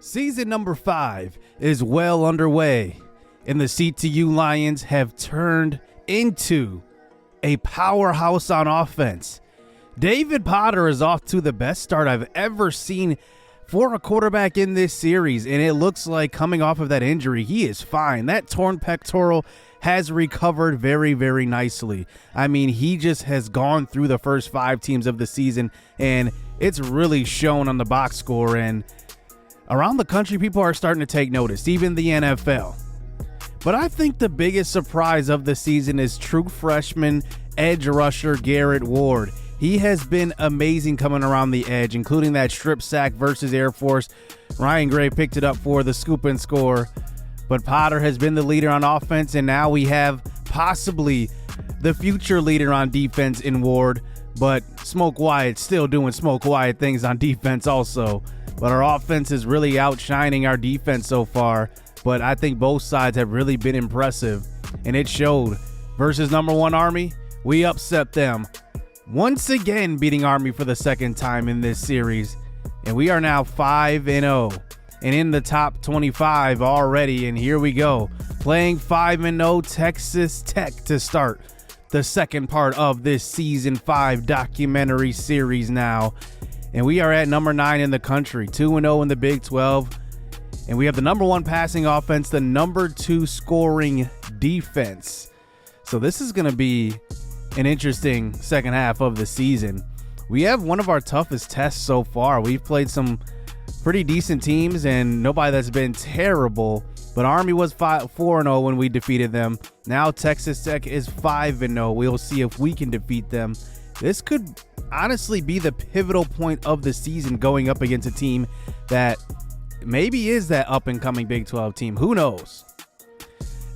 Season number 5 is well underway, and the CTU Lions have turned into a powerhouse on offense. David Potter is off to the best start I've ever seen for a quarterback in this series, and it looks like coming off of that injury, he is fine. That torn pectoral has recovered very, very nicely. I mean, he just has gone through the first 5 teams of the season, and it's really shown on the box score, and around the country, people are starting to take notice, even the NFL. But I think the biggest surprise of the season is true freshman edge rusher Garrett Ward. He has been amazing coming around the edge, including that strip sack versus Air Force. Ryan Gray picked it up for the scoop and score. But Potter has been the leader on offense, and now we have possibly the future leader on defense in Ward. But Smoke Wyatt's still doing Smoke Wyatt things on defense also. But our offense is really outshining our defense so far. But I think both sides have really been impressive, and it showed. Versus number 1 Army, we upset them. Once again beating Army for the second time in this series. And we are now 5-0 and in the top 25 already. And here we go, playing 5-0 Texas Tech to start the second part of this season 5 documentary series now. And we are at number 9 in the country, 2-0 in the Big 12. And we have the number 1 passing offense, the number 2 scoring defense. So this is going to be an interesting second half of the season. We have one of our toughest tests so far. We've played some pretty decent teams and nobody that's been terrible. But Army was 4-0 when we defeated them. Now Texas Tech is 5-0. We'll see if we can defeat them. This could honestly be the pivotal point of the season, going up against a team that maybe is that up-and-coming Big 12 team. Who knows?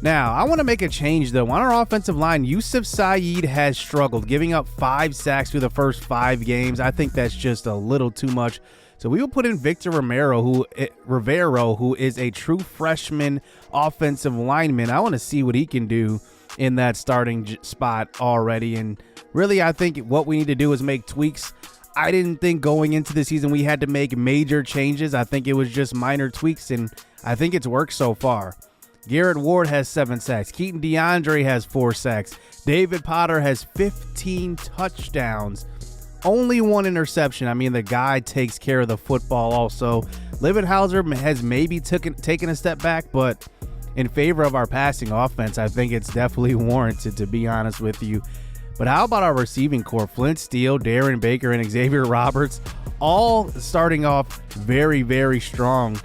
Now, I want to make a change, though. On our offensive line, Yusuf Saeed has struggled, giving up 5 sacks through the first 5 games. I think that's just a little too much. So we will put in Victor Rivero, who is a true freshman offensive lineman. I want to see what he can do in that starting spot already. And really, I think what we need to do is make tweaks. I didn't think going into the season we had to make major changes. I think it was just minor tweaks, and I think it's worked so far. Garrett Ward has 7 sacks. Keaton DeAndre has 4 sacks. David Potter has 15 touchdowns. Only 1 interception. I mean, the guy takes care of the football also. Livenhauser has maybe taken a step back, but in favor of our passing offense, I think it's definitely warranted, to be honest with you. But how about our receiving core? Flint Steele, Darren Baker, and Xavier Roberts, all starting off very, very strong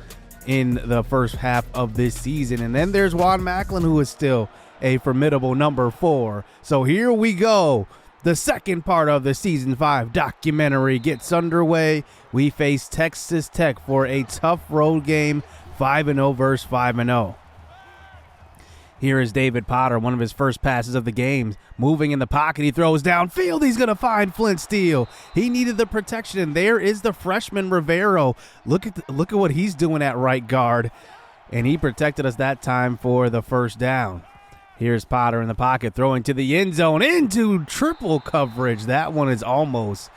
in the first half of this season. And then there's Juan Macklin, who is still a formidable number 4. So here we go. The second part of the season 5 documentary gets underway. We face Texas Tech for a tough road game, 5-0 versus 5-0. Here is David Potter, one of his first passes of the game. Moving in the pocket, he throws downfield. He's going to find Flint Steele. He needed the protection, and there is the freshman Rivero. Look at what he's doing at right guard, and he protected us that time for the first down. Here's Potter in the pocket, throwing to the end zone into triple coverage. That one is almost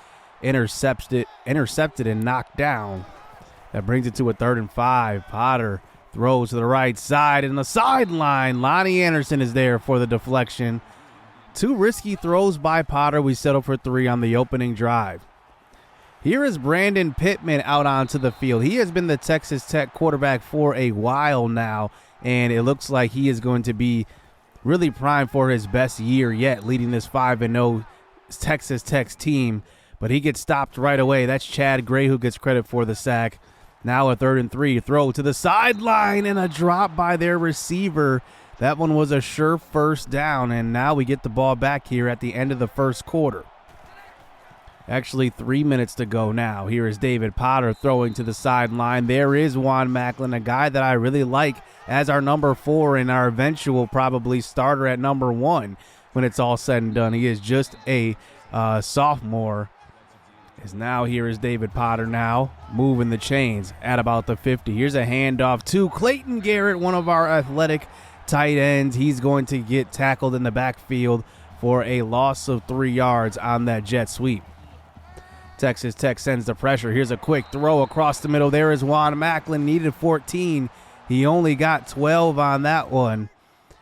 intercepted and knocked down. That brings it to a 3rd and 5. Potter throws to the right side, and the sideline, Lonnie Anderson is there for the deflection. 2 risky throws by Potter. We settle for 3 on the opening drive. Here is Brandon Pittman out onto the field. He has been the Texas Tech quarterback for a while now, and it looks like he is going to be really primed for his best year yet, leading this 5-0 Texas Tech team. But he gets stopped right away. That's Chad Gray who gets credit for the sack. Now a 3rd and 3, throw to the sideline and a drop by their receiver. That one was a sure first down, and now we get the ball back here at the end of the first quarter. Actually, 3 minutes to go now. Here is David Potter throwing to the sideline. There is Juan Macklin, a guy that I really like as our number 4 and our eventual probably starter at number 1 when it's all said and done. He is just a sophomore. Now here is David Potter now moving the chains at about the 50. Here's a handoff to Clayton Garrett, one of our athletic tight ends. He's going to get tackled in the backfield for a loss of 3 yards on that jet sweep. Texas Tech sends the pressure. Here's a quick throw across the middle. There is Juan Macklin, needed 14. He only got 12 on that one.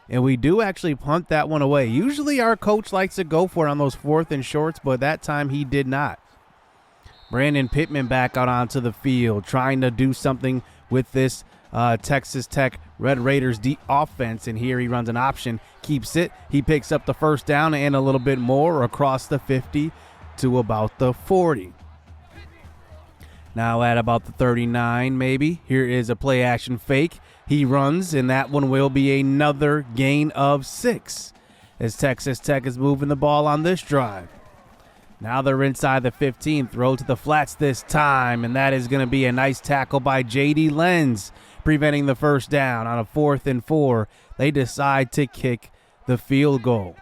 And we do actually punt that one away. Usually our coach likes to go for it on those 4th and shorts, but that time he did not. Brandon Pittman back out onto the field, trying to do something with this Texas Tech Red Raiders offense. And here he runs an option, keeps it. He picks up the first down and a little bit more across the 50 to about the 40. Now at about the 39 maybe. Here is a play action fake. He runs, and that one will be another gain of 6 as Texas Tech is moving the ball on this drive. Now they're inside the 15, throw to the flats this time, and that is going to be a nice tackle by J.D. Lenz, preventing the first down. On a 4th and 4, they decide to kick the field goal.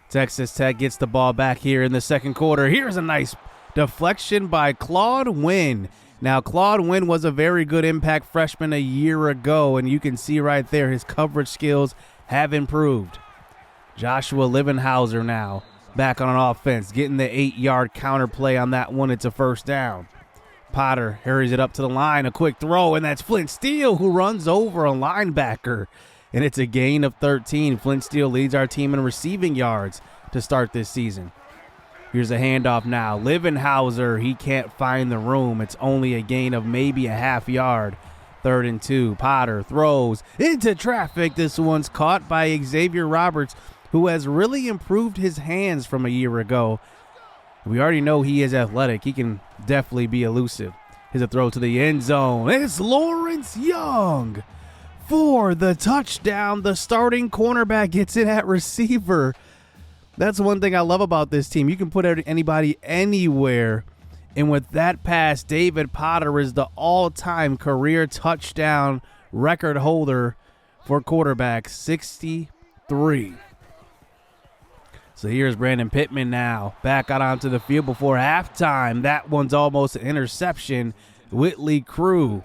Texas Tech gets the ball back here in the second quarter. Here's a nice deflection by Claude Wynn. Now, Claude Wynn was a very good impact freshman a year ago, and you can see right there his coverage skills have improved. Joshua Livenhauser now back on offense, getting the 8-yard counter play on that one. It's a first down. Potter hurries it up to the line, a quick throw, and that's Flint Steele who runs over a linebacker, and it's a gain of 13. Flint Steele leads our team in receiving yards to start this season. Here's a handoff now. Livenhauser, he can't find the room. It's only a gain of maybe a half yard. 3rd and 2. Potter throws into traffic. This one's caught by Xavier Roberts, who has really improved his hands from a year ago. We already know he is athletic. He can definitely be elusive. Here's a throw to the end zone. It's Lawrence Young for the touchdown. The starting cornerback gets it at receiver. That's one thing I love about this team. You can put anybody anywhere. And with that pass, David Potter is the all-time career touchdown record holder for quarterbacks, 63. So here's Brandon Pittman now, back out onto the field before halftime. That one's almost an interception. Whitley Crew.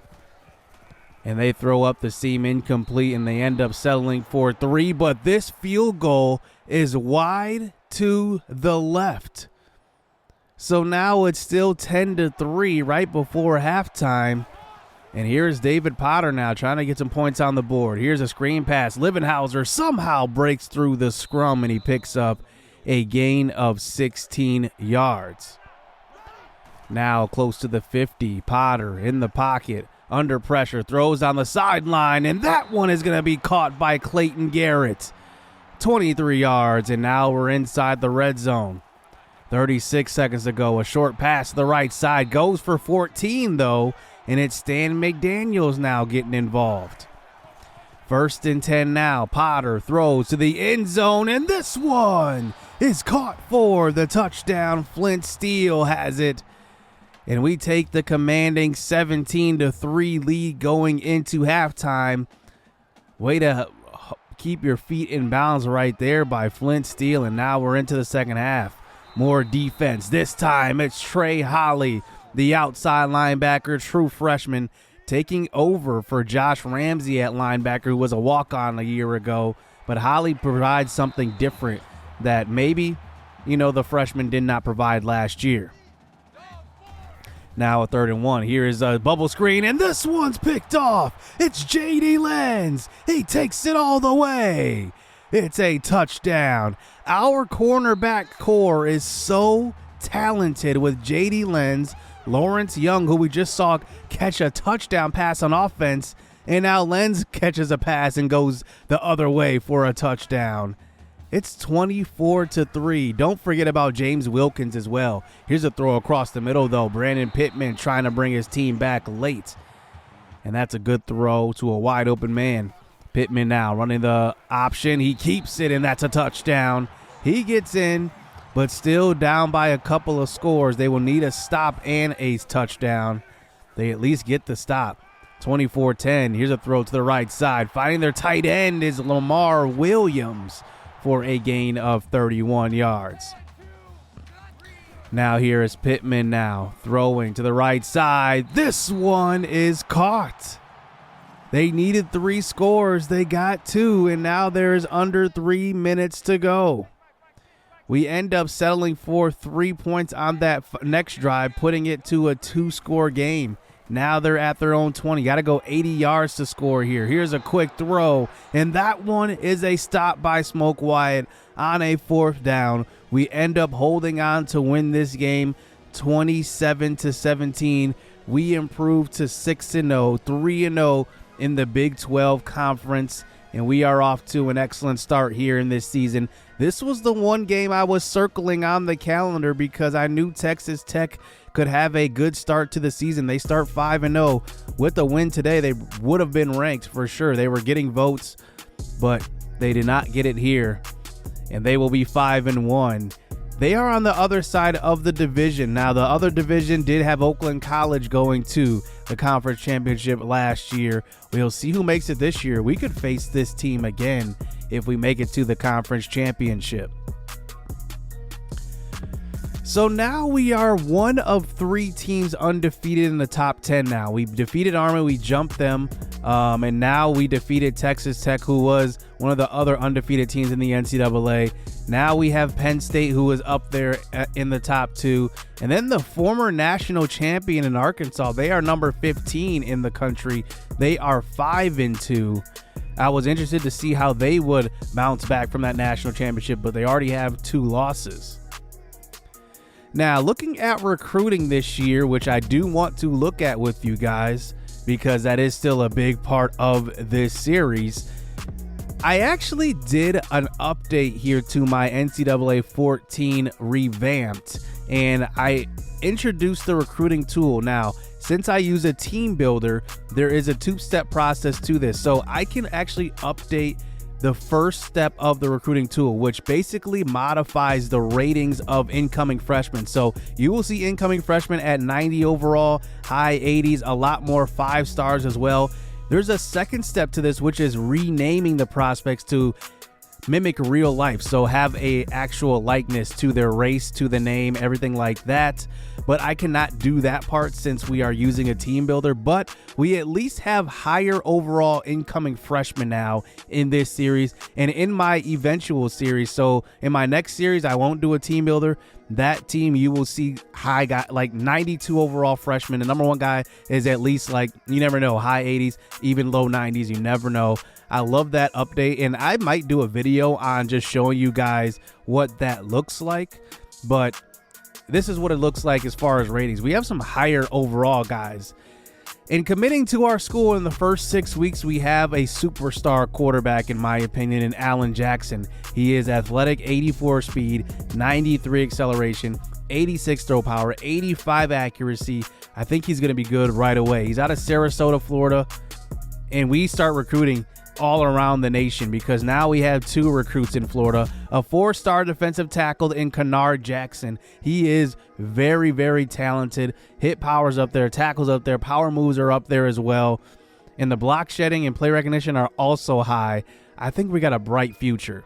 And they throw up the seam incomplete, and they end up settling for 3. But this field goal is wide to the left. So now it's still 10-3 right before halftime. And here's David Potter now trying to get some points on the board. Here's a screen pass. Livenhauser somehow breaks through the scrum, and he picks up a gain of 16 yards. Now close to the 50. Potter in the pocket, under pressure, throws on the sideline, and that one is going to be caught by Clayton Garrett. 23 yards, and now we're inside the red zone. 36 seconds ago, a short pass to the right side. Goes for 14, though, and it's Stan McDaniels now getting involved. 1st and 10 now. Potter throws to the end zone, and this one is caught for the touchdown. Flint Steele has it. And we take the commanding 17-3 lead going into halftime. Way to keep your feet in bounds right there by Flint Steele. And now we're into the second half. More defense. This time it's Trey Holly, the outside linebacker, true freshman, taking over for Josh Ramsey at linebacker, who was a walk-on a year ago. But Holly provides something different that maybe, the freshman did not provide last year. Now a 3rd and 1. Here is a bubble screen, and this one's picked off. It's J.D. Lenz. He takes it all the way. It's a touchdown. Our cornerback core is so talented with J.D. Lenz, Lawrence Young, who we just saw catch a touchdown pass on offense, and now Lenz catches a pass and goes the other way for a touchdown. It's 24-3. Don't forget about James Wilkins as well. Here's a throw across the middle, though. Brandon Pittman trying to bring his team back late. And that's a good throw to a wide open man. Pittman now running the option. He keeps it, and that's a touchdown. He gets in, but still down by a couple of scores. They will need a stop and a touchdown. They at least get the stop. 24-10. Here's a throw to the right side. Finding their tight end is Lamar Williams for a gain of 31 yards. Now here is Pittman now throwing to the right side. This one is caught. They needed 3 scores. They got 2, and now there's under 3 minutes to go. We end up settling for 3 points on that next drive, putting it to a 2-score game. Now they're at their own 20. Got to go 80 yards to score here. Here's a quick throw, and that one is a stop by Smoke Wyatt on a 4th down. We end up holding on to win this game 27-17. We improve to 6-0, 3-0 in the Big 12 Conference, and we are off to an excellent start here in this season. This was the one game I was circling on the calendar because I knew Texas Tech could have a good start to the season. They start 5-0. With a win today, they would have been ranked for sure. They were getting votes, but they did not get it here, and they will be 5-1. They are on the other side of the division. Now, the other division did have Oakland College going to the conference championship last year. We'll see who makes it this year. We could face this team again if we make it to the conference championship. So now we are one of 3 teams undefeated in the top 10 now. We defeated Army, we jumped them, and now we defeated Texas Tech, who was one of the other undefeated teams in the NCAA. Now we have Penn State, who is up there in the top 2. And then the former national champion in Arkansas, they are number 15 in the country. They are 5-2. I was interested to see how they would bounce back from that national championship, but they already have 2 losses. Now, looking at recruiting this year, which I do want to look at with you guys, because that is still a big part of this series, I actually did an update here to my NCAA 14 revamped, and I introduced the recruiting tool. Now, since I use a team builder, there is a 2-step process to this. So I can actually update the first step of the recruiting tool, which basically modifies the ratings of incoming freshmen. So you will see incoming freshmen at 90 overall, high 80s, a lot more 5 stars as well. There's a second step to this, which is renaming the prospects to mimic real life. So have a actual likeness to their race, to the name, everything like that. But I cannot do that part since we are using a team builder, but we at least have higher overall incoming freshmen now in this series and in my eventual series. So in my next series, I won't do a team builder. That team, you will see high guy, like 92 overall freshmen. The number 1 guy is at least, like, you never know, high 80s, even low 90s. You never know. I love that update, and I might do a video on just showing you guys what that looks like, but this is what it looks like as far as ratings. We have some higher overall guys. In committing to our school in the first 6 weeks, we have a superstar quarterback, in my opinion, in Alan Jackson. He is athletic, 84 speed, 93 acceleration, 86 throw power, 85 accuracy. I think he's going to be good right away. He's out of Sarasota, Florida, and we start recruiting all around the nation because now we have 2 recruits in Florida, a 4-star defensive tackle in Kennard Jackson. He is very, very talented. Hit power's up there, tackles up there, power moves are up there as well. And the block shedding and play recognition are also high. I think we got a bright future.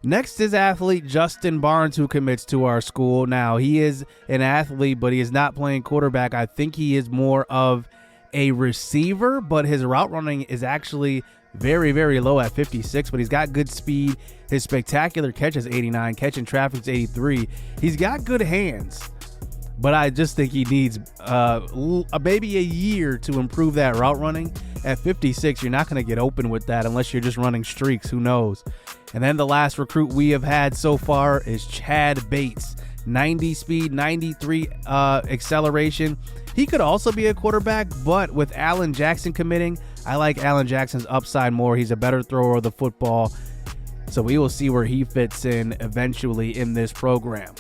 Next is athlete Justin Barnes, who commits to our school. Now, he is an athlete, but he is not playing quarterback. I think he is more of a receiver, but his route running is actually very, very low at 56, but he's got good speed. His spectacular catch is 89, catching traffic is 83. He's got good hands, but I just think he needs maybe a year to improve that route running. At 56, you're not going to get open with that unless you're just running streaks. Who knows? And then the last recruit we have had so far is Chad Bates. 90 speed, 93 acceleration. He could also be a quarterback, but with Alan Jackson committing, I like Alan Jackson's upside more. He's a better thrower of the football. So we will see where he fits in eventually in this program.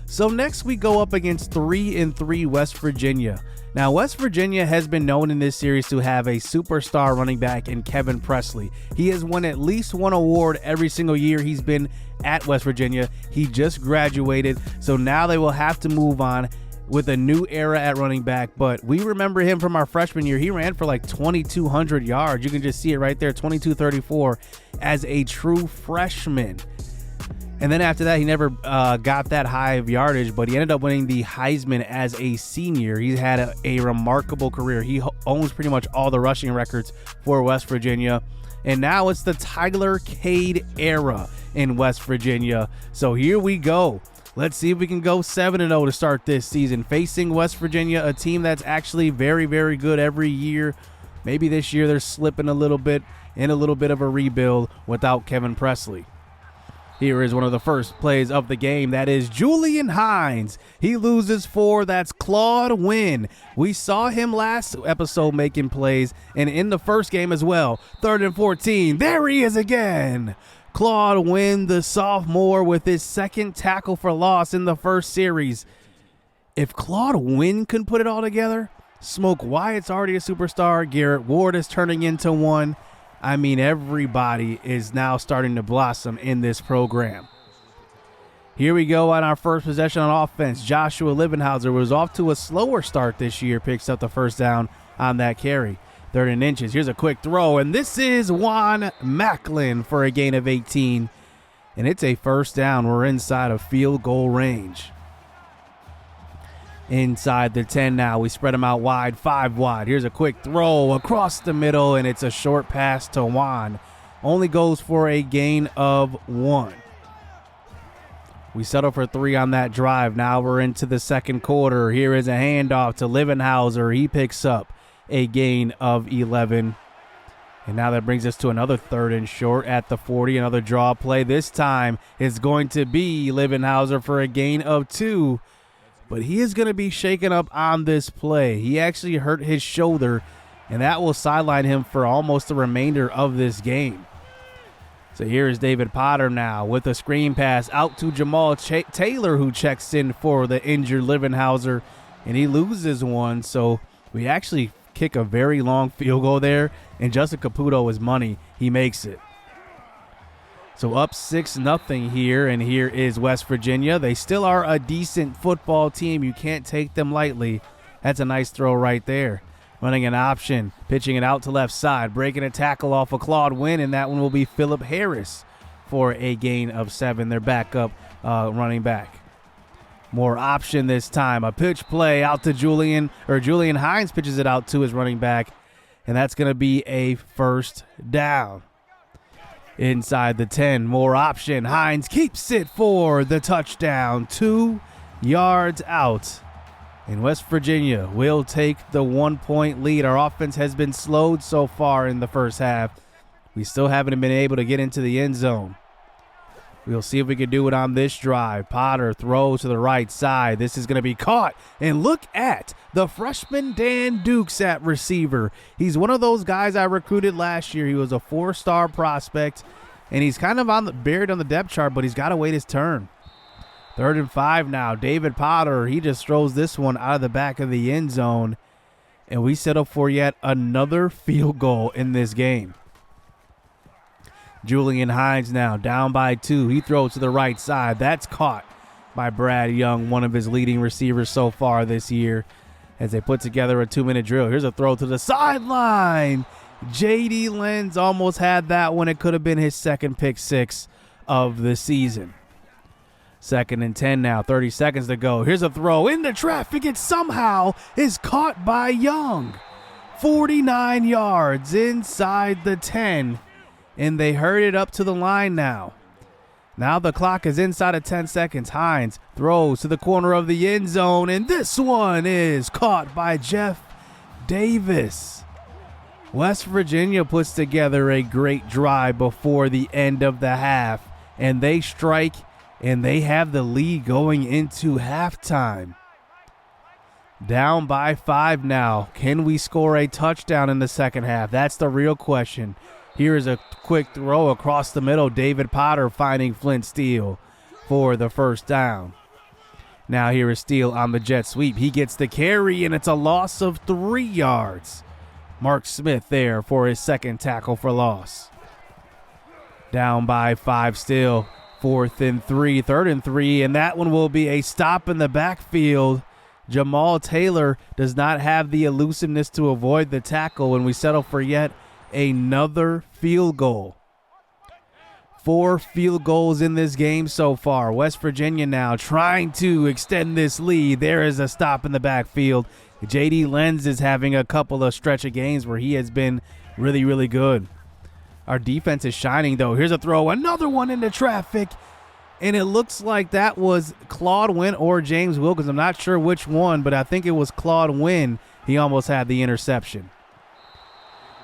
So next we go up against 3-3 West Virginia. Now, West Virginia has been known in this series to have a superstar running back in Kevin Presley. He has won at least one award every single year he's been at West Virginia. He just graduated, so now they will have to move on with a new era at running back. But we remember him from our freshman year. He ran for like 2,200 yards. You can just see it right there, 2234 as a true freshman. And then after that, he never got that high of yardage, but he ended up winning the Heisman as a senior. He's had a remarkable career. He owns pretty much all the rushing records for West Virginia. And now it's the Tyler Cade era in West Virginia. So here we go. Let's see if we can go 7-0 to start this season, facing West Virginia, a team that's actually very, very good every year. Maybe this year they're slipping a little bit in a little bit of a rebuild without Kevin Presley. Here is one of the first plays of the game. That is Julian Hines. He loses 4. That's Claude Wynn. We saw him last episode making plays, and in the first game as well. 3rd and 14. There he is again. Claude Wynn, the sophomore, with his second tackle for loss in the first series. If Claude Wynn can put it all together, Smoke Wyatt's already a superstar. Garrett Ward is turning into one. I mean, everybody is now starting to blossom in this program. Here we go on our first possession on offense. Joshua Livenhauser was off to a slower start this year, picks up the first down on that carry. 3rd and inches. Here's a quick throw, and this is Juan Macklin for a gain of 18. And it's a first down. We're inside of field goal range. Inside the 10 now. We spread them out wide, 5 wide. Here's a quick throw across the middle, and it's a short pass to Juan. Only goes for a gain of 1. We settle for 3 on that drive. Now we're into the second quarter. Here is a handoff to Livenhauser. He picks up a gain of 11. And now that brings us to another 3rd and short at the 40. Another draw play. This time it's going to be Livenhauser for a gain of 2. But he is going to be shaken up on this play. He actually hurt his shoulder, and that will sideline him for almost the remainder of this game. So here is David Potter now with a screen pass out to Jamal Taylor, who checks in for the injured Livenhauser, and he loses one. So we actually kick a very long field goal there, and Justin Caputo is money. He makes it. So up 6-0 here, and here is West Virginia. They still are a decent football team. You can't take them lightly. That's a nice throw right there. Running an option, pitching it out to left side, breaking a tackle off of Claude Wynn, and that one will be Phillip Harris for a gain of 7. Their backup running back. More option this time. A pitch play out to Julian Hines pitches it out to his running back, and that's going to be a first down. Inside the 10, more option. Hines keeps it for the touchdown. 2 yards out. And West Virginia will take the 1-point lead. Our offense has been slowed so far in the first half. We still haven't been able to get into the end zone. We'll see if we can do it on this drive. Potter throws to the right side. This is going to be caught. And look at the freshman Dan Dukes at receiver. He's one of those guys I recruited last year. He was a 4-star prospect, and he's kind of buried on the depth chart, but he's got to wait his turn. 3rd and 5 now. David Potter, he just throws this one out of the back of the end zone, and we settle for yet another field goal in this game. Julian Hines now down by 2. He throws to the right side. That's caught by Brad Young, one of his leading receivers so far this year, as they put together a 2-minute drill. Here's a throw to the sideline. J.D. Lenz almost had that one. It could have been his second pick 6 of the season. 2nd and 10 now, 30 seconds to go. Here's a throw into traffic. It somehow is caught by Young. 49 yards inside the 10. And they hurried it up to the line now. Now the clock is inside of 10 seconds. Hines throws to the corner of the end zone, and this one is caught by Jeff Davis. West Virginia puts together a great drive before the end of the half, and they strike, and they have the lead going into halftime. Down by 5 now. Can we score a touchdown in the second half? That's the real question. Here is a quick throw across the middle. David Potter finding Flint Steele for the first down. Now here is Steele on the jet sweep. He gets the carry, and it's a loss of 3 yards. Mark Smith there for his second tackle for loss. Down by 5 still. 4th and 3, 3rd and 3, and that one will be a stop in the backfield. Jamal Taylor does not have the elusiveness to avoid the tackle, and we settle for yet another field goal. 4 field goals in this game so far. West Virginia now trying to extend this lead. There is a stop in the backfield. JD Lenz is having a couple of stretch of games where he has been really, really good. Our defense is shining, though. Here's a throw, another one into traffic. And it looks like that was Claude Wynn or James Wilkins. I'm not sure which one, but I think it was Claude Wynn. He almost had the interception.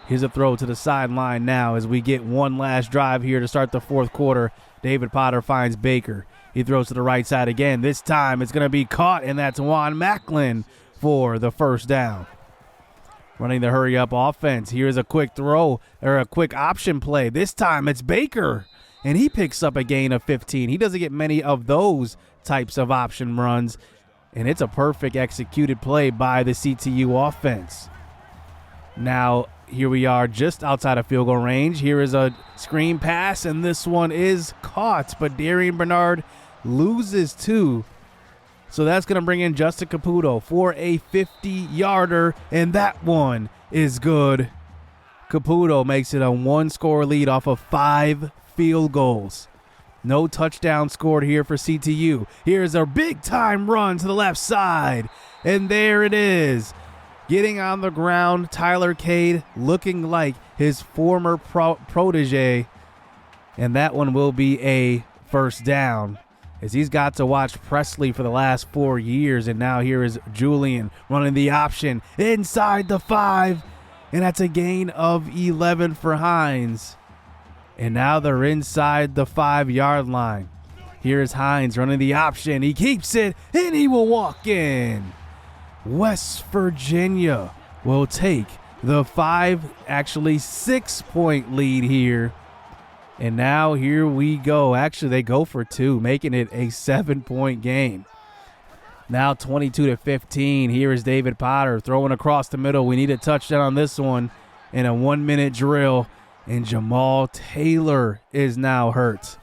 Here's a throw to the sideline now as we get one last drive here to start the fourth quarter. David Potter finds Baker. He throws to the right side again. This time it's going to be caught, and that's Juan Macklin for the first down. Running the hurry-up offense. Here's a quick throw or a quick option play. This time it's Baker, and he picks up a gain of 15. He doesn't get many of those types of option runs, and it's a perfect executed play by the CTU offense. Now, here we are just outside of field goal range. Here is a screen pass, and this one is caught, but Darian Bernard loses 2. So that's going to bring in Justin Caputo for a 50-yarder, and that one is good. Caputo makes it a 1-score lead off of 5 field goals. No touchdown scored here for CTU. Here's a big-time run to the left side, and there it is. Getting on the ground, Tyler Cade looking like his former protege, and that one will be a first down as he's got to watch Presley for the last 4 years, and now here is Julian running the option inside the 5, and that's a gain of 11 for Hines. And now they're inside the 5-yard line. Here's Hines running the option. He keeps it, and he will walk in. West Virginia will take the 6-point lead here. And now here we go. Actually, they go for 2, making it a 7-point game. Now 22-15. Here is David Potter throwing across the middle. We need a touchdown on this one in a 1-minute drill. And Jamal Taylor is now hurt.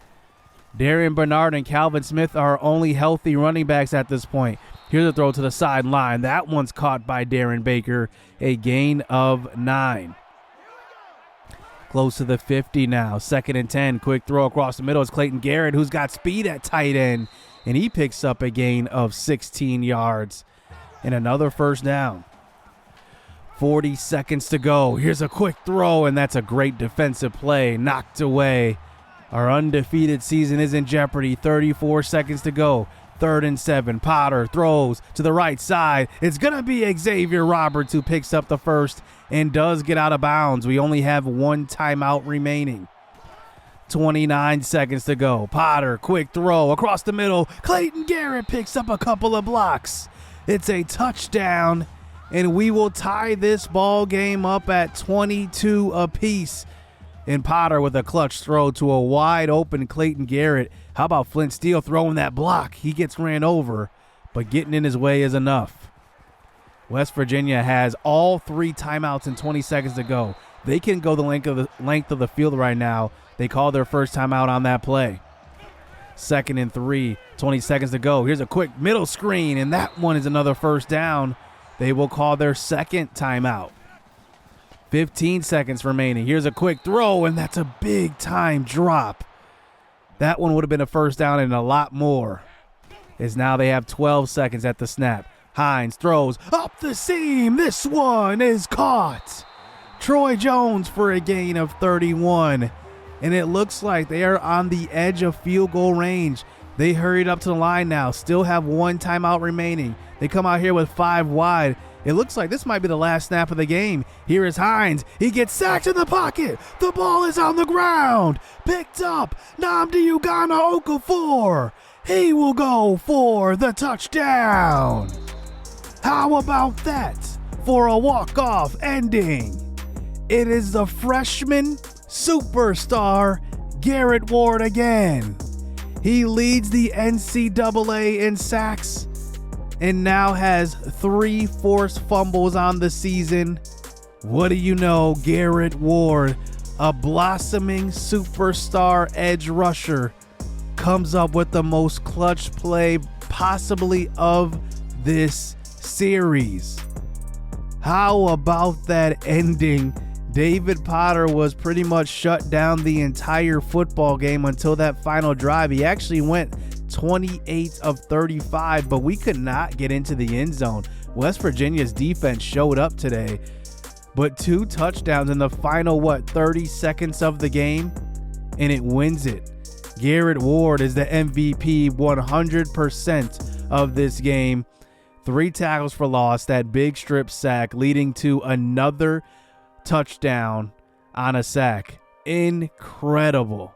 Darian Bernard and Calvin Smith are only healthy running backs at this point. Here's a throw to the sideline. That one's caught by Darren Baker. A gain of 9. Close to the 50 now. 2nd and 10. Quick throw across the middle. It's Clayton Garrett, who's got speed at tight end. And he picks up a gain of 16 yards. And another first down. 40 seconds to go. Here's a quick throw, and that's a great defensive play. Knocked away. Our undefeated season is in jeopardy. 34 seconds to go. 3rd and 7. Potter throws to the right side. It's going to be Xavier Roberts who picks up the first and does get out of bounds. We only have 1 timeout remaining. 29 seconds to go. Potter, quick throw across the middle. Clayton Garrett picks up a couple of blocks. It's a touchdown, and we will tie this ball game up at 22 apiece. And Potter with a clutch throw to a wide open Clayton Garrett. How about Flint Steele throwing that block? He gets ran over, but getting in his way is enough. West Virginia has all 3 timeouts and 20 seconds to go. They can go the length of the field right now. They call their first timeout on that play. 2nd and 3, 20 seconds to go. Here's a quick middle screen, and that one is another first down. They will call their second timeout. 15 seconds remaining. Here's a quick throw, and that's a big-time drop. That one would have been a first down and a lot more. As now they have 12 seconds at the snap. Hines throws up the seam. This one is caught. Troy Jones for a gain of 31. And it looks like they are on the edge of field goal range. They hurried up to the line now. Still have 1 timeout remaining. They come out here with 5 wide. It looks like this might be the last snap of the game. Here is Hines. He gets sacked in the pocket. The ball is on the ground. Picked up. Nnamdi Ugonna Okafor. He will go for the touchdown. How about that for a walk-off ending? It is the freshman superstar Garrett Ward again. He leads the NCAA in sacks and now has 3 forced fumbles on the season. What do you know? Garrett Ward, a blossoming superstar edge rusher, comes up with the most clutch play possibly of this series. How about that ending David Potter was pretty much shut down the entire football game until that final drive. He actually went 28 of 35, but we could not get into the end zone. West Virginia's defense showed up today, but 2 touchdowns in the final, 30 seconds of the game, and it wins it. Garrett Ward is the MVP 100% of this game. 3 tackles for loss, that big strip sack leading to another touchdown on a sack. Incredible.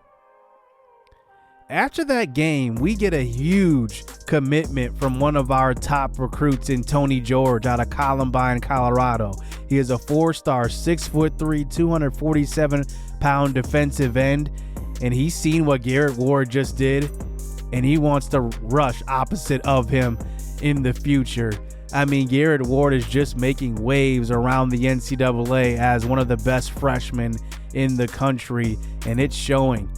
After that game, we get a huge commitment from one of our top recruits in Tony George out of Columbine, Colorado. He is a 4-star, 6'3", 247-pound defensive end, and he's seen what Garrett Ward just did, and he wants to rush opposite of him in the future. I mean, Garrett Ward is just making waves around the NCAA as one of the best freshmen in the country, and it's showing.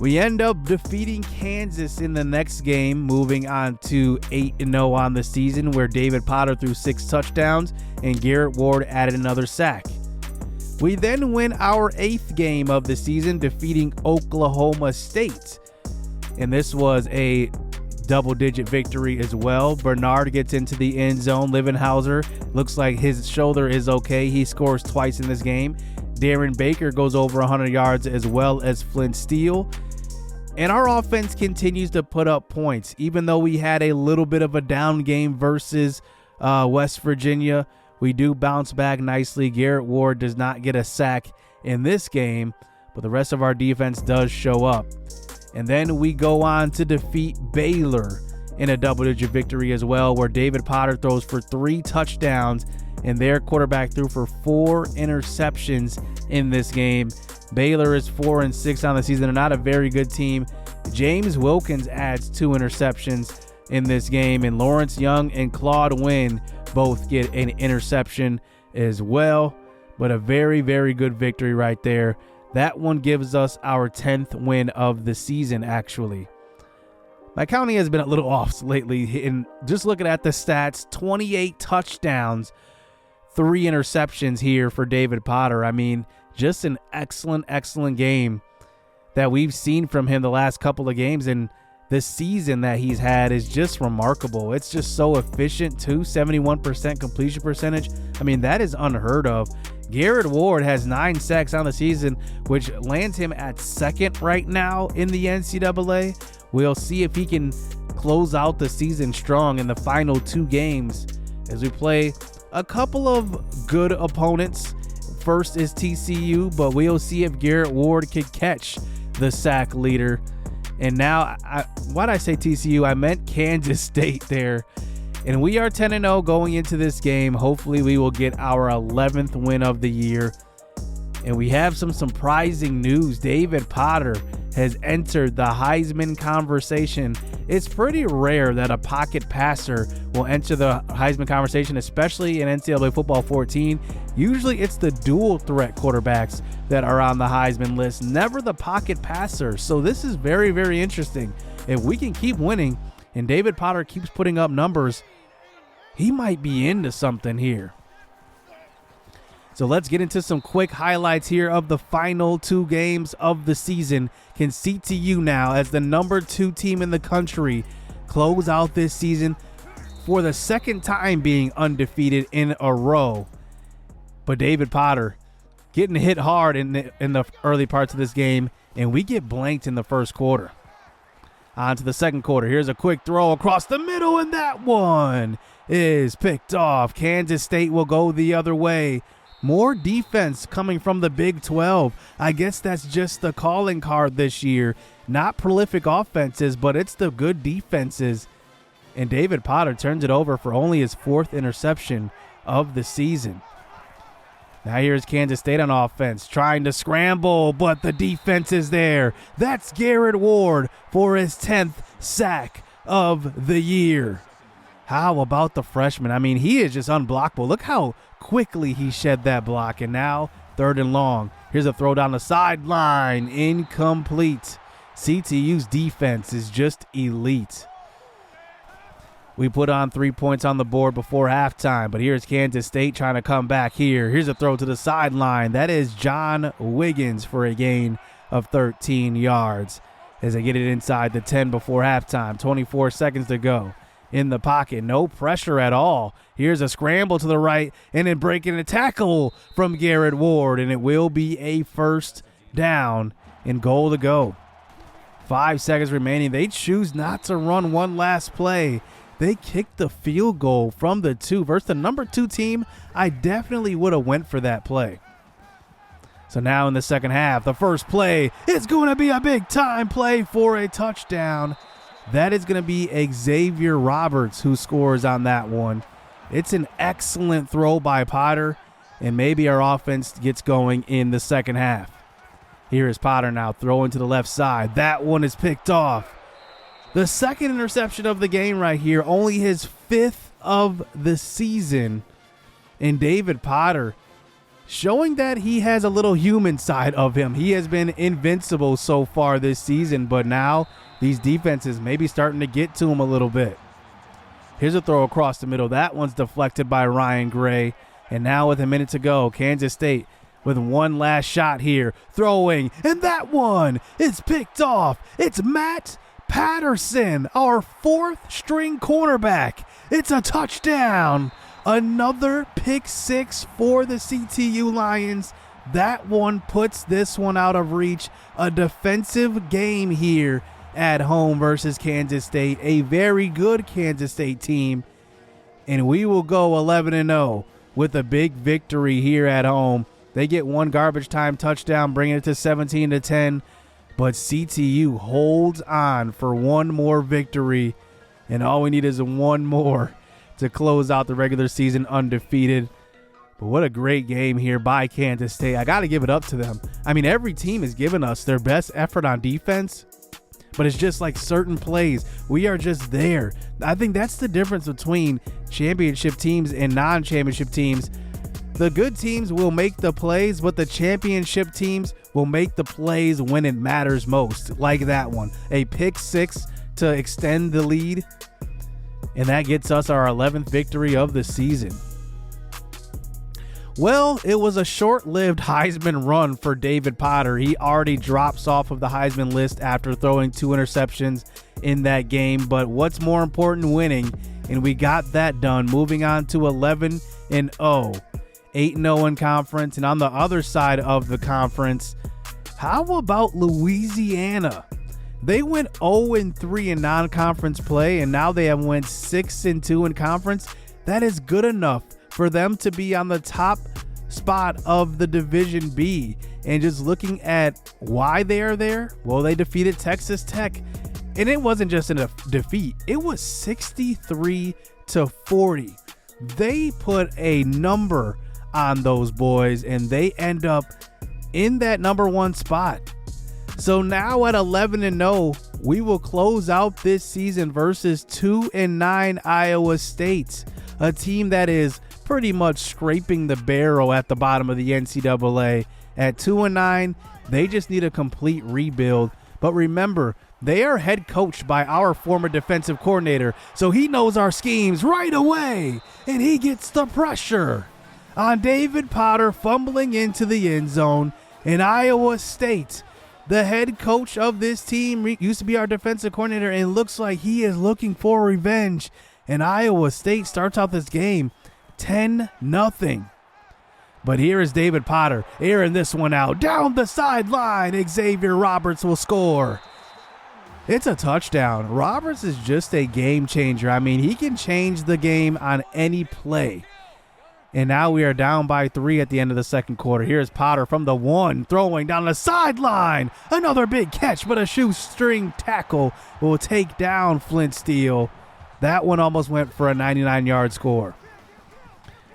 We end up defeating Kansas in the next game, moving on to 8-0 on the season, where David Potter threw 6 touchdowns and Garrett Ward added another sack. We then win our 8th game of the season, defeating Oklahoma State. And this was a double-digit victory as well. Bernard gets into the end zone. Livenhauser looks like his shoulder is okay. He scores twice in this game. Darren Baker goes over 100 yards, as well as Flint Steele. And our offense continues to put up points. Even though we had a little bit of a down game versus West Virginia, we do bounce back nicely. Garrett Ward does not get a sack in this game, but the rest of our defense does show up. And then we go on to defeat Baylor in a double-digit victory as well, where David Potter throws for 3 touchdowns and their quarterback threw for 4 interceptions in this game. Baylor is 4-6 on the season. They're not a very good team. James Wilkins adds 2 interceptions in this game, and Lawrence Young and Claude Wynn both get an interception as well. But a very, very good victory right there. That one gives us our 10th win of the season, actually. My counting has been a little off lately, and just looking at the stats, 28 touchdowns, 3 interceptions here for David Potter. I mean, just an excellent, excellent game that we've seen from him the last couple of games, and the season that he's had is just remarkable. It's just so efficient too, 71% completion percentage. I mean, that is unheard of. Garrett Ward has 9 sacks on the season, which lands him at 2nd right now in the NCAA. We'll see if he can close out the season strong in the final 2 games as we play a couple of good opponents. First is TCU, but we'll see if Garrett Ward can catch the sack leader. And now, why'd I say TCU? I meant Kansas State there. And we are 10-0 going into this game. Hopefully we will get our 11th win of the year. And we have some surprising news. David Potter has entered the Heisman conversation. It's pretty rare that a pocket passer will enter the Heisman conversation, especially in NCAA Football 14. Usually it's the dual threat quarterbacks that are on the Heisman list, never the pocket passer. So this is very, very interesting. If we can keep winning and David Potter keeps putting up numbers, he might be into something here. So let's get into some quick highlights here of the final 2 games of the season. Can CTU now, as the number 2 team in the country, close out this season for the 2nd time being undefeated in a row? But David Potter getting hit hard in the early parts of this game, and we get blanked in the first quarter. On to the second quarter. Here's a quick throw across the middle, and that one is picked off. Kansas State will go the other way. More defense coming from the Big 12. I guess that's just the calling card this year. Not prolific offenses, but it's the good defenses. And David Potter turns it over for only his 4th interception of the season. Now here's Kansas State on offense, trying to scramble, but the defense is there. That's Garrett Ward for his 10th sack of the year. How about the freshman? I mean, he is just unblockable. Look how quickly he shed that block. And now 3rd and long. Here's a throw down the sideline. Incomplete. CTU's defense is just elite. We put on 3 points on the board before halftime, but here's Kansas State trying to come back here. Here's a throw to the sideline. That is John Wiggins for a gain of 13 yards as they get it inside the 10 before halftime. 24 seconds to go. In the pocket, no pressure at all. Here's a scramble to the right and then breaking a tackle from Garrett Ward, and it will be a first down and goal to go. 5 seconds remaining. They choose not to run one last play. They kicked the field goal from the 2 versus the number 2 team. I definitely would have went for that play. So now in the second half, the first play is going to be a big time play for a touchdown. That is going to be Xavier Roberts who scores on that one. It's an excellent throw by Potter, and maybe our offense gets going in the second half. Here is Potter now throwing to the left side. That one is picked off. The second interception of the game right here, only his 5th of the season. And David Potter showing that he has a little human side of him. He has been invincible so far this season, but now these defenses may be starting to get to him a little bit. Here's a throw across the middle. That one's deflected by Ryan Gray. And now with a minute to go, Kansas State with one last shot here. Throwing, and that one is picked off. It's Matt Patterson, our 4th string cornerback. It's a touchdown. Another pick 6 for the CTU Lions. That one puts this one out of reach. A defensive game here at home versus Kansas State. A very good Kansas State team. And we will go 11-0 with a big victory here at home. They get one garbage time touchdown, bringing it to 17-10. But CTU holds on for one more victory, and all we need is one more to close out the regular season undefeated. But what a great game here by Kansas State. I got to give it up to them. I mean, every team has given us their best effort on defense, but it's just like certain plays. We are just there. I think that's the difference between championship teams and non-championship teams. The good teams will make the plays, but the championship teams will make the plays when it matters most, like that one. A pick 6 to extend the lead, and that gets us our 11th victory of the season. Well, it was a short-lived Heisman run for David Potter. He already drops off of the Heisman list after throwing 2 interceptions in that game, but what's more important, winning, and we got that done, moving on to 11-0. 8-0 in conference. And on the other side of the conference, how about Louisiana? They went 0-3 in non-conference play, and now they have went 6-2 in conference. That is good enough for them to be on the top spot of the Division B. And just looking at why they are there, well, they defeated Texas Tech. And it wasn't just a defeat. It was 63-40. They put a number on those boys, and they end up in that number 1 spot. So now at 11-0, we will close out this season versus 2-9 Iowa State, a team that is pretty much scraping the barrel at the bottom of the NCAA. At 2-9, they just need a complete rebuild. But remember, they are head coached by our former defensive coordinator, so he knows our schemes right away, and he gets the pressure on David Potter fumbling into the end zone. In Iowa State, the head coach of this team used to be our defensive coordinator, and looks like he is looking for revenge. And Iowa State starts out this game 10-0. But here is David Potter airing this one out down the sideline. Xavier Roberts will score. It's a touchdown. Roberts is just a game changer. I mean, he can change the game on any play. And now we are down by 3 at the end of the second quarter. Here's Potter from the 1, throwing down the sideline. Another big catch, but a shoestring tackle will take down Flint Steele. That one almost went for a 99-yard score.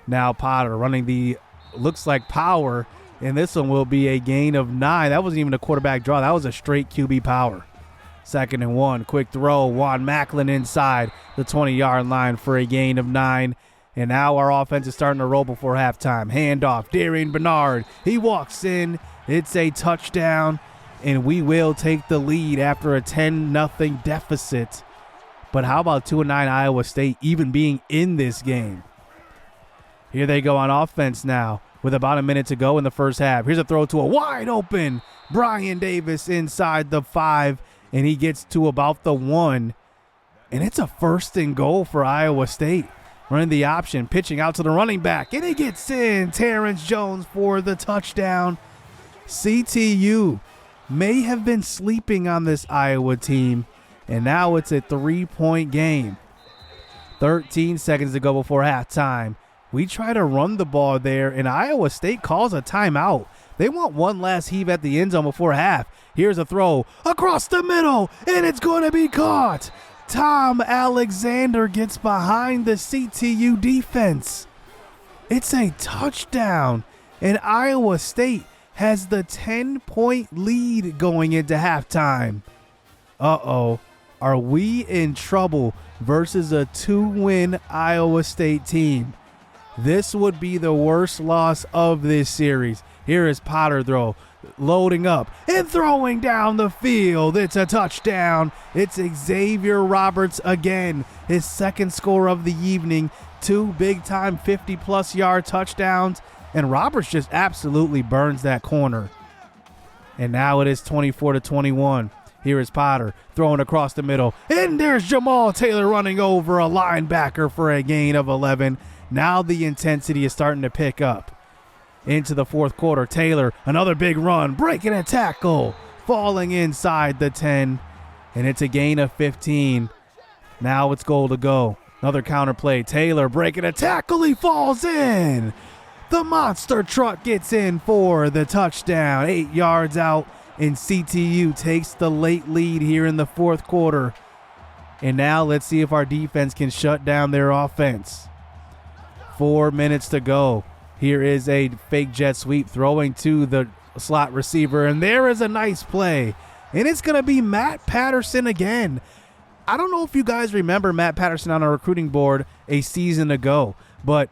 Now Potter running the, looks like power, and this one will be a gain of 9. That wasn't even a quarterback draw. That was a straight QB power. 2nd and 1, quick throw. Juan Macklin inside the 20-yard line for a gain of 9. And now our offense is starting to roll before halftime. Handoff, Darian Bernard. He walks in. It's a touchdown, and we will take the lead after a 10-0 deficit. But how about 2-9 Iowa State even being in this game? Here they go on offense now with about a minute to go in the first half. Here's a throw to a wide open Brian Davis inside the 5, and he gets to about the 1. And it's a 1st and goal for Iowa State. Running the option, pitching out to the running back, and he gets in. Terrence Jones for the touchdown. CTU may have been sleeping on this Iowa team, and now it's a 3-point game. 13 seconds to go before halftime. We try to run the ball there, and Iowa State calls a timeout. They want one last heave at the end zone before half. Here's a throw across the middle, and it's going to be caught. Tom Alexander gets behind the CTU defense. It's a touchdown, and Iowa State has the 10-point lead going into halftime. Uh-oh, are we in trouble versus a 2-win Iowa State team? This would be the worst loss of this series. Here is Potter throw, loading up and throwing down the field. It's a touchdown. It's Xavier Roberts again, his 2nd score of the evening. 2 big-time 50-plus yard touchdowns, and Roberts just absolutely burns that corner. And now it is 24-21. Here is Potter throwing across the middle, and there's Jamal Taylor running over a linebacker for a gain of 11. Now the intensity is starting to pick up. Into the 4th quarter, Taylor, another big run, breaking a tackle, falling inside the 10, and it's a gain of 15. Now it's goal to go. Another counter play, Taylor breaking a tackle, he falls in. The monster truck gets in for the touchdown, 8 yards out, and CTU takes the late lead here in the 4th quarter. And now let's see if our defense can shut down their offense. 4 minutes to go. Here is a fake jet sweep throwing to the slot receiver, and there is a nice play. And it's going to be Matt Patterson again. I don't know if you guys remember Matt Patterson on our recruiting board a season ago, but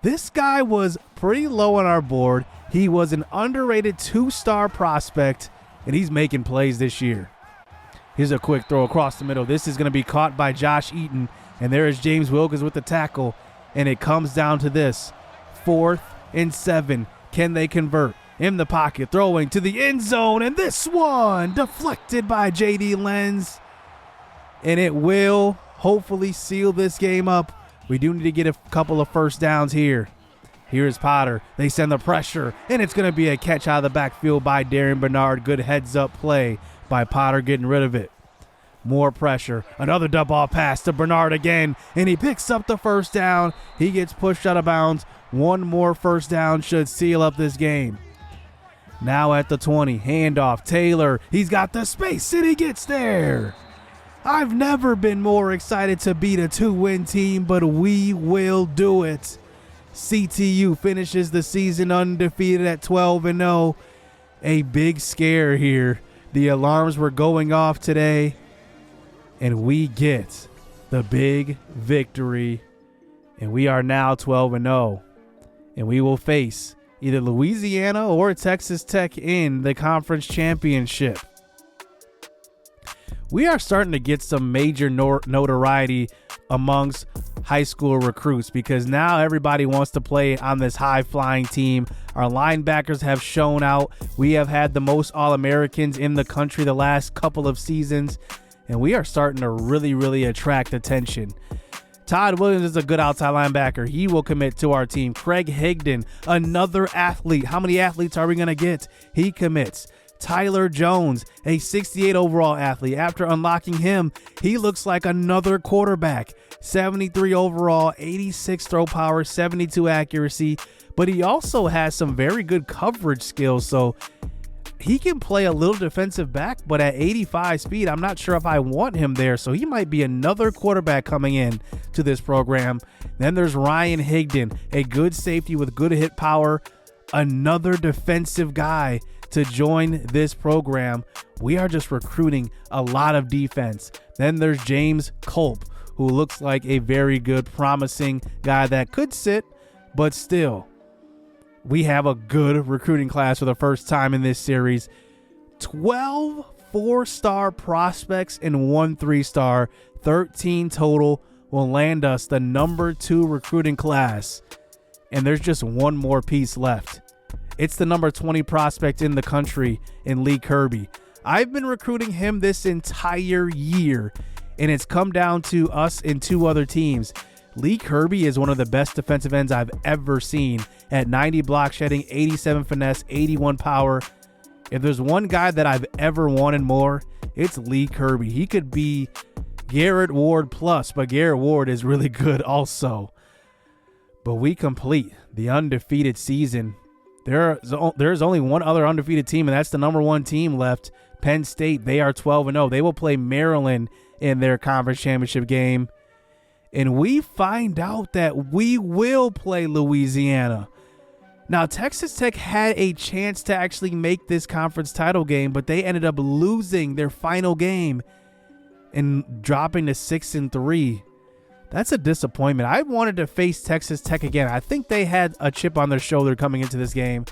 this guy was pretty low on our board. He was an underrated 2-star prospect, and he's making plays this year. Here's a quick throw across the middle. This is going to be caught by Josh Eaton, and there is James Wilkins with the tackle, and it comes down to this. 4th and 7. Can they convert? In the pocket, throwing to the end zone, and this one deflected by J.D. Lenz. And it will hopefully seal this game up. We do need to get a couple of first downs here. Here's Potter. They send the pressure, and it's going to be a catch out of the backfield by Darian Bernard. Good heads-up play by Potter getting rid of it. More pressure. Another dump ball pass to Bernard again, and he picks up the first down. He gets pushed out of bounds. One more first down should seal up this game. Now at the 20, handoff, Taylor. He's got the space, and he gets there. I've never been more excited to beat a 2-win team, but we will do it. CTU finishes the season undefeated at 12-0. A big scare here. The alarms were going off today, and we get the big victory, and we are now 12-0. And we will face either Louisiana or Texas Tech in the conference championship. We are starting to get some major notoriety amongst high school recruits because now everybody wants to play on this high-flying team. Our linebackers have shown out. We have had the most All-Americans in the country the last couple of seasons, and we are starting to really, really attract attention. Todd Williams is a good outside linebacker. He will commit to our team. Craig Higdon, another athlete. How many athletes are we going to get? He commits. Tyler Jones, a 68 overall athlete. After unlocking him, he looks like another quarterback. 73 overall, 86 throw power, 72 accuracy. But he also has some very good coverage skills. So he can play a little defensive back, but at 85 speed, I'm not sure if I want him there. So he might be another quarterback coming in to this program. Then there's Ryan Higdon, a good safety with good hit power, another defensive guy to join this program. We are just recruiting a lot of defense. Then there's James Culp, who looks like a very good, promising guy that could sit, but still, we have a good recruiting class for the first time in this series. 12 4-star prospects and 1 3-star. 13 total will land us the number 2 recruiting class. And there's just one more piece left. It's the number 20 prospect in the country in Lee Kirby. I've been recruiting him this entire year, and it's come down to us and 2 other teams. Lee Kirby is one of the best defensive ends I've ever seen at 90 block shedding, 87 finesse, 81 power. If there's one guy that I've ever wanted more, it's Lee Kirby. He could be Garrett Ward plus, but Garrett Ward is really good also. But we complete the undefeated season. There's only one other undefeated team, and that's the number 1 team left, Penn State. They are 12-0. They will play Maryland in their conference championship game. And we find out that we will play Louisiana. Now, Texas Tech had a chance to actually make this conference title game, but they ended up losing their final game and dropping to 6-3. That's a disappointment. I wanted to face Texas Tech again. I think they had a chip on their shoulder coming into this game.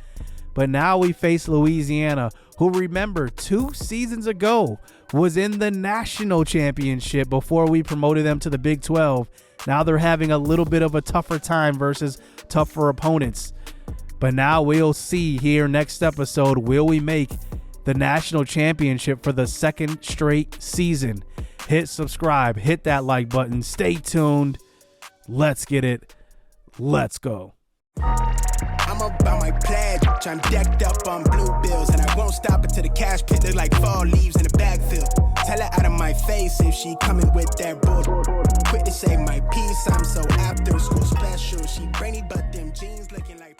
But now we face Louisiana, who, remember, 2 seasons ago was in the national championship before we promoted them to the Big 12. Now they're having a little bit of a tougher time versus tougher opponents. But now we'll see here next episode, will we make the national championship for the 2nd straight season? Hit subscribe, hit that like button, stay tuned. Let's get it. Let's go. I'm about my pledge. I'm decked up on blue bills, and I won't stop until the cash pit look like fall leaves in the backfield. Tell her out of my face if she coming with that bull. Quick to say my piece, I'm so after school special. She brainy, but them jeans looking like